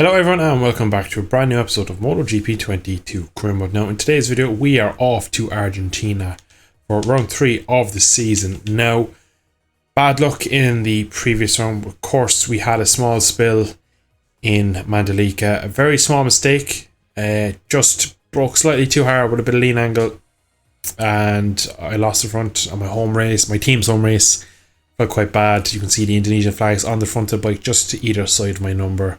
Hello everyone and welcome back to a brand new episode of MotoGP 22 career mode. Now in today's video we are off to Argentina for round 3 of the season. Now bad luck in the previous round. Of course we had a small spill in Mandalika, a very small mistake, just broke slightly too hard with a bit of lean angle and I lost the front on my home race, my team's home race. Felt quite bad. You can see the Indonesian flags on the front of the bike just to either side of my number.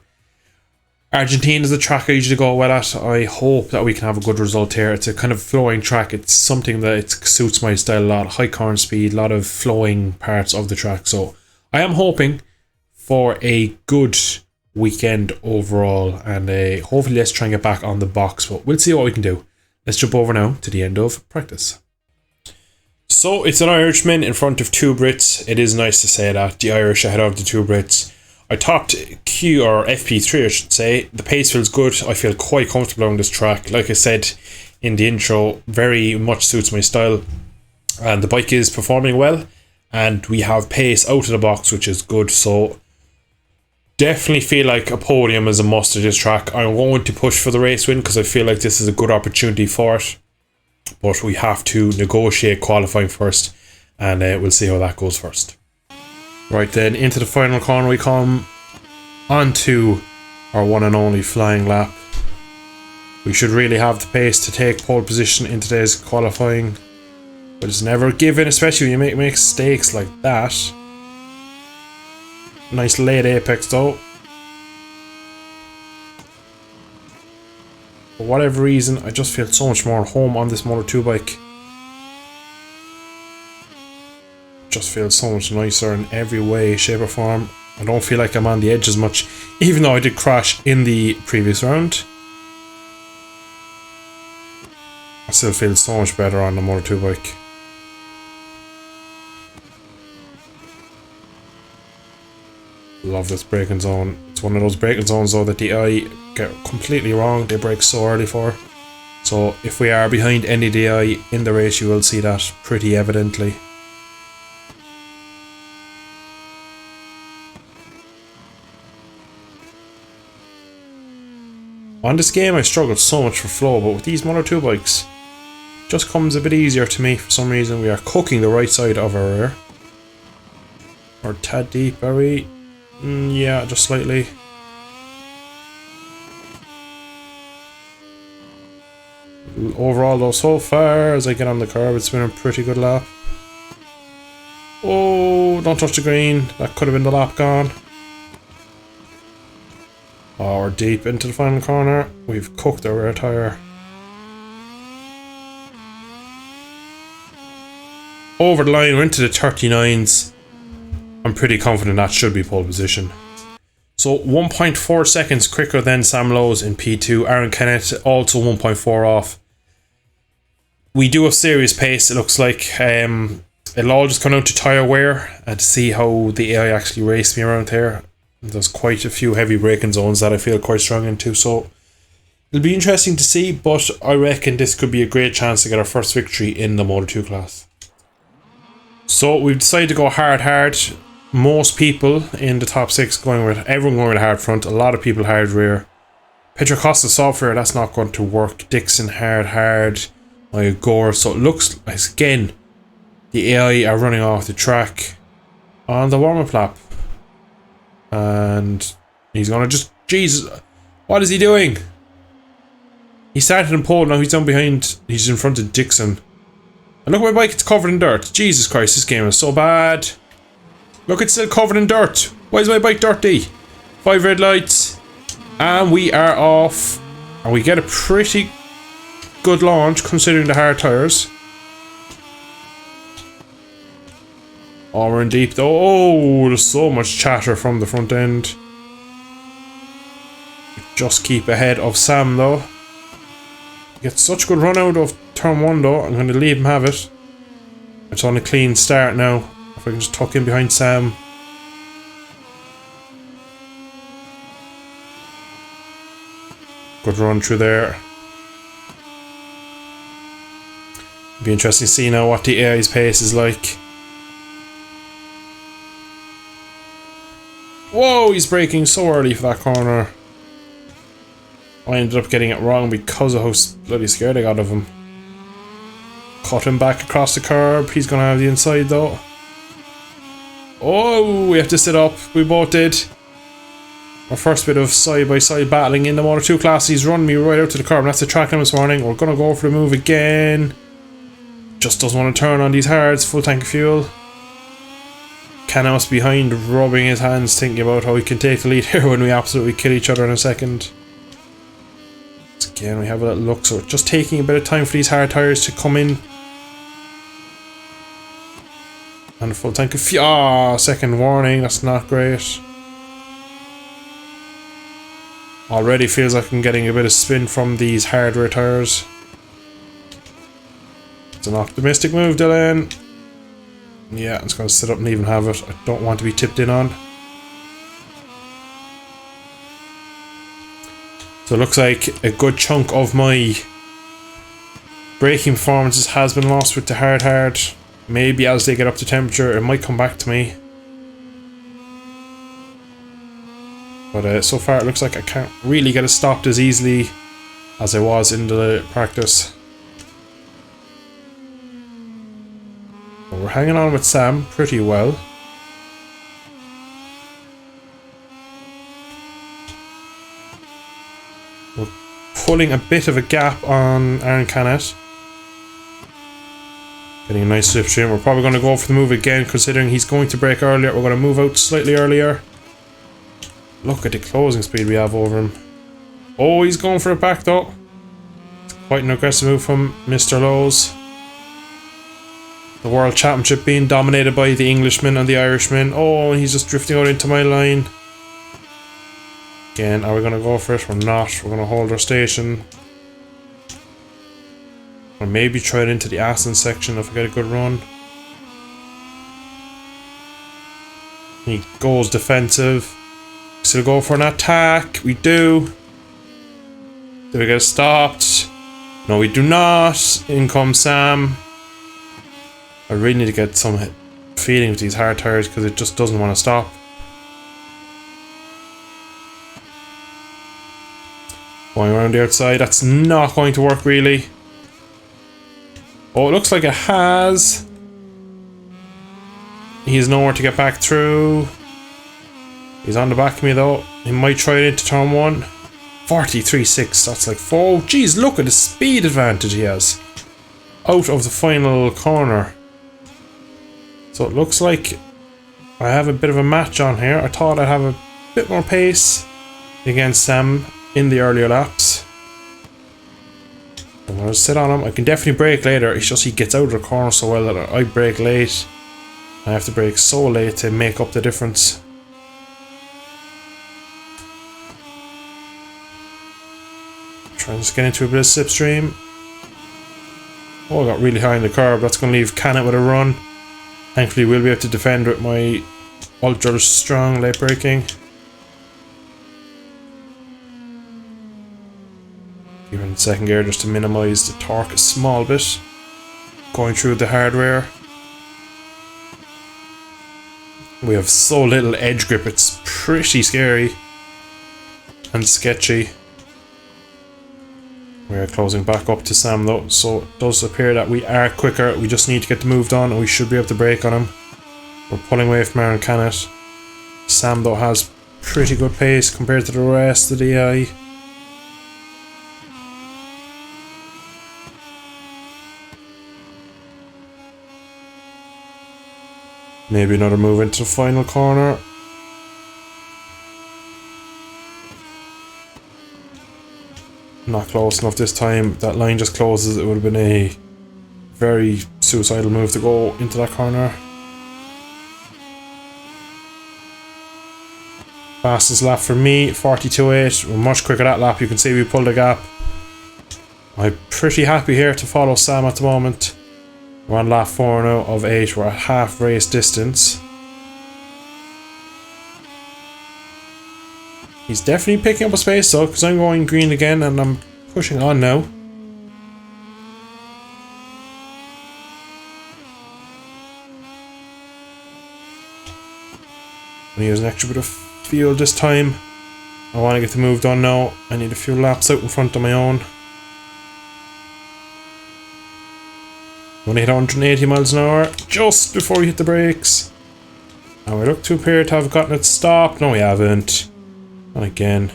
Argentina is the track I usually go well at. I hope that we can have a good result here. It's a kind of flowing track. It's something that it suits my style a lot. High corner speed, a lot of flowing parts of the track. So I am hoping for a good weekend overall. And hopefully let's try and get back on the box. But we'll see what we can do. Let's jump over now to the end of practice. So it's an Irishman in front of two Brits. It is nice to say that. The Irish ahead of the two Brits. I topped Q or FP3 I should say. The pace feels good. I feel quite comfortable on this track. Like I said in the intro, very much suits my style. And the bike is performing well. And we have pace out of the box, which is good. So definitely feel like a podium is a must at this track. I'm going to push for the race win because I feel like this is a good opportunity for it. But we have to negotiate qualifying first. And we'll see how that goes first. Right then, into the final corner we come onto our one and only flying lap. We should really have the pace to take pole position in today's qualifying. But it's never given, especially when you make mistakes like that. Nice late apex though. For whatever reason, I just feel so much more at home on this Moto2 bike. Just feels so much nicer in every way, shape or form. I don't feel like I'm on the edge as much, even though I did crash in the previous round. I still feel so much better on the Moto2 bike. Love this braking zone. It's one of those braking zones though that the eye get completely wrong. They brake so early for. So if we are behind any DI in the race, you will see that pretty evidently. On this game I struggled so much for flow, but with these Moto2 bikes it just comes a bit easier to me for some reason. We are cooking the right side of our rear. Or tad deep, are we? Yeah, just slightly. Overall though, so far as I get on the curb, it's been a pretty good lap. Oh, don't touch the green. That could have been the lap gone. Oh, we're deep into the final corner. We've cooked our rear tyre. Over the line, we're into the 39s. I'm pretty confident that should be pole position. So 1.4 seconds quicker than Sam Lowes in P2. Aaron Kennett also 1.4 off. We do have serious pace, it looks like. It'll all just come out to tyre wear and to see how the AI actually raced me around here. There's quite a few heavy braking zones that I feel quite strong into, so it'll be interesting to see, but I reckon this could be a great chance to get our first victory in the Moto2 class. So we've decided to go hard. Most people in the top 6 going with, everyone going with hard front, a lot of people hard rear. Pedro Costa software, that's not going to work. Dixon hard, my Gore, so it looks like again the AI are running off the track on the warm-up lap. And he's gonna just, Jesus, what is he doing? He started in pole, now he's down behind, he's in front of Dixon. And look at my bike, it's covered in dirt. Jesus Christ, this game is so bad. Look, it's still covered in dirt. Why is my bike dirty? 5 red lights. And we are off. And we get a pretty good launch considering the hard tyres. Oh, we're in deep though. Oh, there's so much chatter from the front end. Just keep ahead of Sam though. Get such good run out of turn 1 though. I'm going to leave him have it. It's on a clean start now. If I can just tuck in behind Sam. Good run through there. Be interesting to see now what the AI's pace is like. Whoa, he's braking so early for that corner. I ended up getting it wrong because of how bloody scared I got of him. Cut him back across the curb. He's gonna have the inside though. Oh, we have to sit up. We both did. Our first bit of side-by-side battling in the Moto2 class. He's run me right out to the curb. That's the track limit this morning. We're gonna go for the move again. Just doesn't want to turn on these hards. Full tank of fuel. Canos behind, rubbing his hands, thinking about how he can take the lead here when we absolutely kill each other in a second. So again, we have a little look. So it's just taking a bit of time for these hard tires to come in. And a full tank of fuel. Ah, second warning. That's not great. Already feels like I'm getting a bit of spin from these hardware tires. It's an optimistic move, Dylan. Yeah, it's going to sit up and even have it. I don't want to be tipped in on. So it looks like a good chunk of my braking performances has been lost with the hard. Maybe as they get up to temperature, it might come back to me. But so far it looks like I can't really get it stopped as easily as I was in the practice. But we're hanging on with Sam pretty well. We're pulling a bit of a gap on Aaron Canet. Getting a nice slipstream. We're probably going to go for the move again considering he's going to brake earlier. We're going to move out slightly earlier. Look at the closing speed we have over him. Oh, he's going for it back though. It's quite an aggressive move from Mr. Lowe's. The World Championship being dominated by the Englishman and the Irishman. Oh, he's just drifting out into my line. Again, are we going to go for it? We're not. We're going to hold our station. Or maybe try it into the Aston section if I get a good run. He goes defensive. Still go for an attack. We do. Do we get stopped? No, we do not. In comes Sam. I really need to get some feeling with these hard tires because it just doesn't want to stop. Going around the outside. That's not going to work really. Oh, it looks like it has. He's nowhere to get back through. He's on the back of me though. He might try it into turn 1. 43.6. That's like 4. Geez, look at the speed advantage he has. Out of the final corner. So it looks like I have a bit of a match on here. I thought I'd have a bit more pace against Sam in the earlier laps. I'm going to sit on him. I can definitely brake later. It's just he gets out of the corner so well that I brake late. I have to brake so late to make up the difference. Trying to just get into a bit of slipstream. Oh, I got really high in the curb. That's going to leave Canet with a run. Thankfully, we'll be able to defend with my ultra strong late braking. Even in second gear just to minimise the torque a small bit. Going through the hardware. We have so little edge grip, it's pretty scary and sketchy. We are closing back up to Sam though, so it does appear that we are quicker. We just need to get the move done and we should be able to brake on him. We're pulling away from Aaron Canet. Sam though has pretty good pace compared to the rest of the AI. Maybe another move into the final corner. Not close enough this time. That line just closes. It would have been a very suicidal move to go into that corner. Fastest lap for me, 42.8. We're much quicker that lap. You can see we pulled a gap. I'm pretty happy here to follow Sam at the moment. We're on lap 4 now of 8. We're at half race distance. He's definitely picking up a space though, because I'm going green again and I'm pushing on now. I'm gonna use an extra bit of fuel this time. I want to get the move done now. I need a few laps out in front of my own. Only hit 180 miles an hour just before we hit the brakes. And we look to appear to have gotten it stopped. No, we haven't. And again.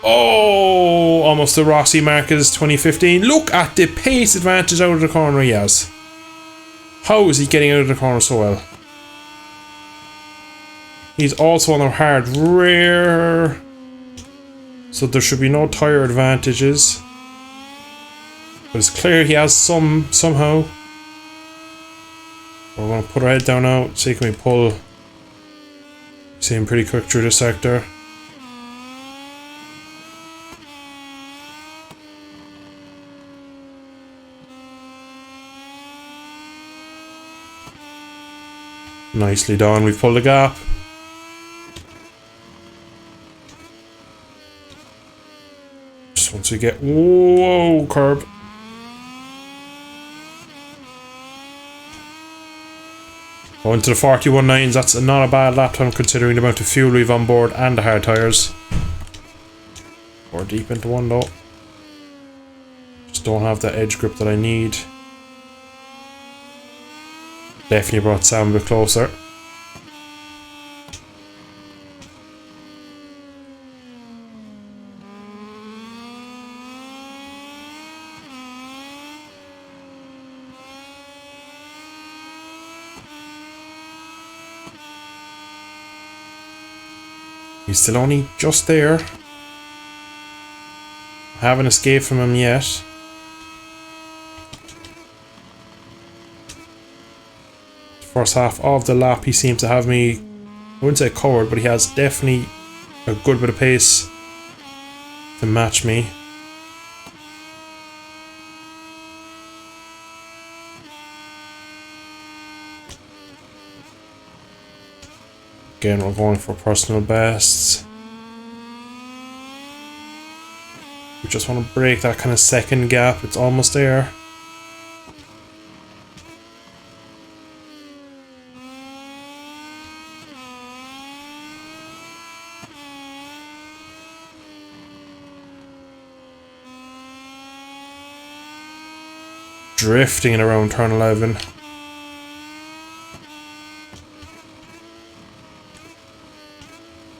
Oh, almost the Rossi Marquez 2015. Look at the pace advantage out of the corner he has. How is he getting out of the corner so well? He's also on a hard rear, so there should be no tyre advantages. But it's clear he has some somehow. We're going to put our head down now, see can we pull. Seeing pretty quick through this sector. Nicely done, we've pulled a gap. Just once we get, whoa, curb. Going to the 41.9s, that's not a bad lap time considering the amount of fuel we've on board and the hard tyres. We're deep into one though. Just don't have the edge grip that I need. Definitely brought Sam a bit closer. He's still only just there. I haven't escaped from him yet. First half of the lap he seems to have me, I wouldn't say covered, but he has definitely a good bit of pace to match me. Again, we're going for personal bests. We just want to break that kind of second gap, it's almost there. Drifting it around turn 11.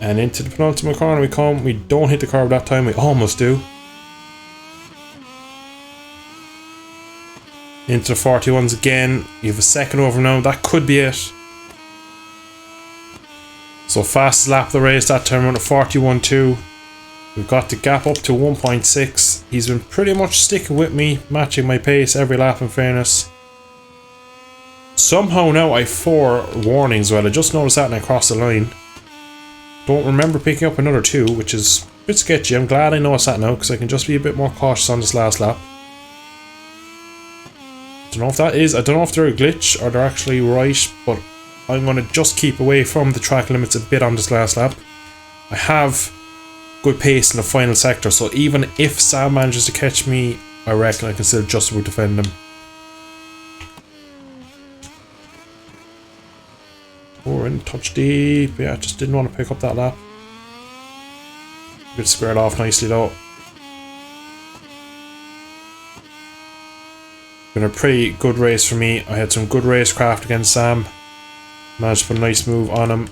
And into the penultimate corner we come. We don't hit the curb that time, we almost do. Into the 41s again. You have a second over now, that could be it. So fastest lap of the race that time, around a 41.2. We've got the gap up to 1.6. He's been pretty much sticking with me, matching my pace every lap in fairness. Somehow now I have 4 warnings, well I just noticed that and I crossed the line. Don't remember picking up another 2, which is a bit sketchy. I'm glad I noticed that now because I can just be a bit more cautious on this last lap. Don't know if that is, I don't know if they're a glitch or they're actually right, but I'm going to just keep away from the track limits a bit on this last lap. I have good pace in the final sector, so even if Sam manages to catch me, I reckon I can still just about defend him. We're in touch deep. Yeah, just didn't want to pick up that lap. Bit squared off nicely though. Been a pretty good race for me. I had some good racecraft against Sam. Managed to put a nice move on him.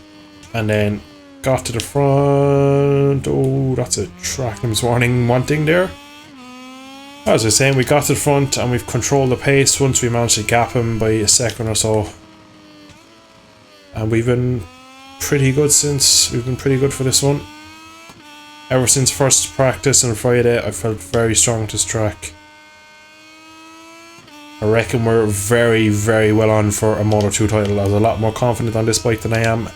And then got to the front. Oh, that's a track limits warning one thing there. As I was saying, we got to the front and we've controlled the pace once we managed to gap him by a second or so. And we've been pretty good since. We've been pretty good for this one. Ever since first practice on Friday, I felt very strong at this track. I reckon we're very, very well on for a Moto2 title. I was a lot more confident on this bike than I am,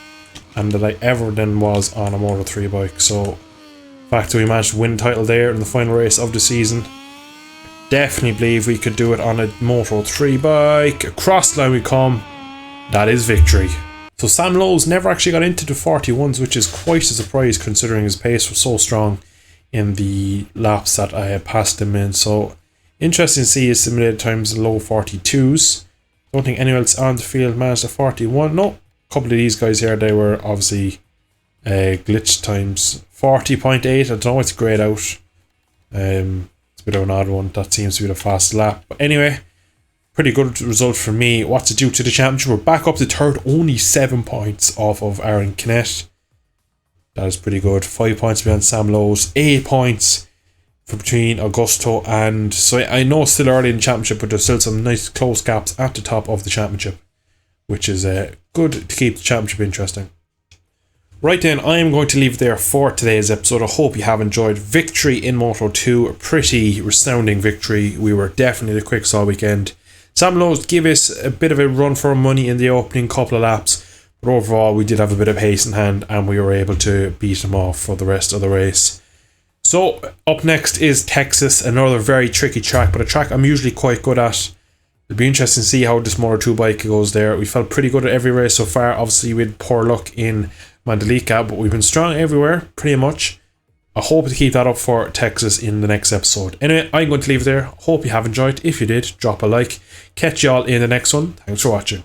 and that I ever then was on a Moto3 bike. So, the fact that we managed to win the title there in the final race of the season, definitely believe we could do it on a Moto3 bike. Across the line we come. That is victory. So Sam Lowe's never actually got into the 41s, which is quite a surprise considering his pace was so strong in the laps that I had passed him in. So interesting to see his simulated times in low 42s. Don't think anyone else on the field managed a 41. No, a couple of these guys here, they were obviously glitch times 40.8. I don't know, it's grayed out. It's a bit of an odd one. That seems to be the fast lap. But anyway, pretty good result for me. What's it due to the championship? We're back up to third, only 7 points off of Aaron Kinnett. That is pretty good. 5 points behind Sam Lowes. 8 points for between Augusto and... So I know it's still early in the championship, but there's still some nice close gaps at the top of the championship, which is good to keep the championship interesting. Right then, I am going to leave it there for today's episode. I hope you have enjoyed. Victory in Moto 2, a pretty resounding victory. We were definitely the quickest all weekend. Sam Lowes gave us a bit of a run for money in the opening couple of laps, but overall we did have a bit of haste in hand and we were able to beat him off for the rest of the race. So up next is Texas, another very tricky track, but a track I'm usually quite good at. It'll be interesting to see how this Moto 2 bike goes there. We felt pretty good at every race so far. Obviously we had poor luck in Mandalika, but we've been strong everywhere pretty much. I hope to keep that up for Texas in the next episode. Anyway, I'm going to leave it there. Hope you have enjoyed. If you did, drop a like. Catch y'all in the next one. Thanks for watching.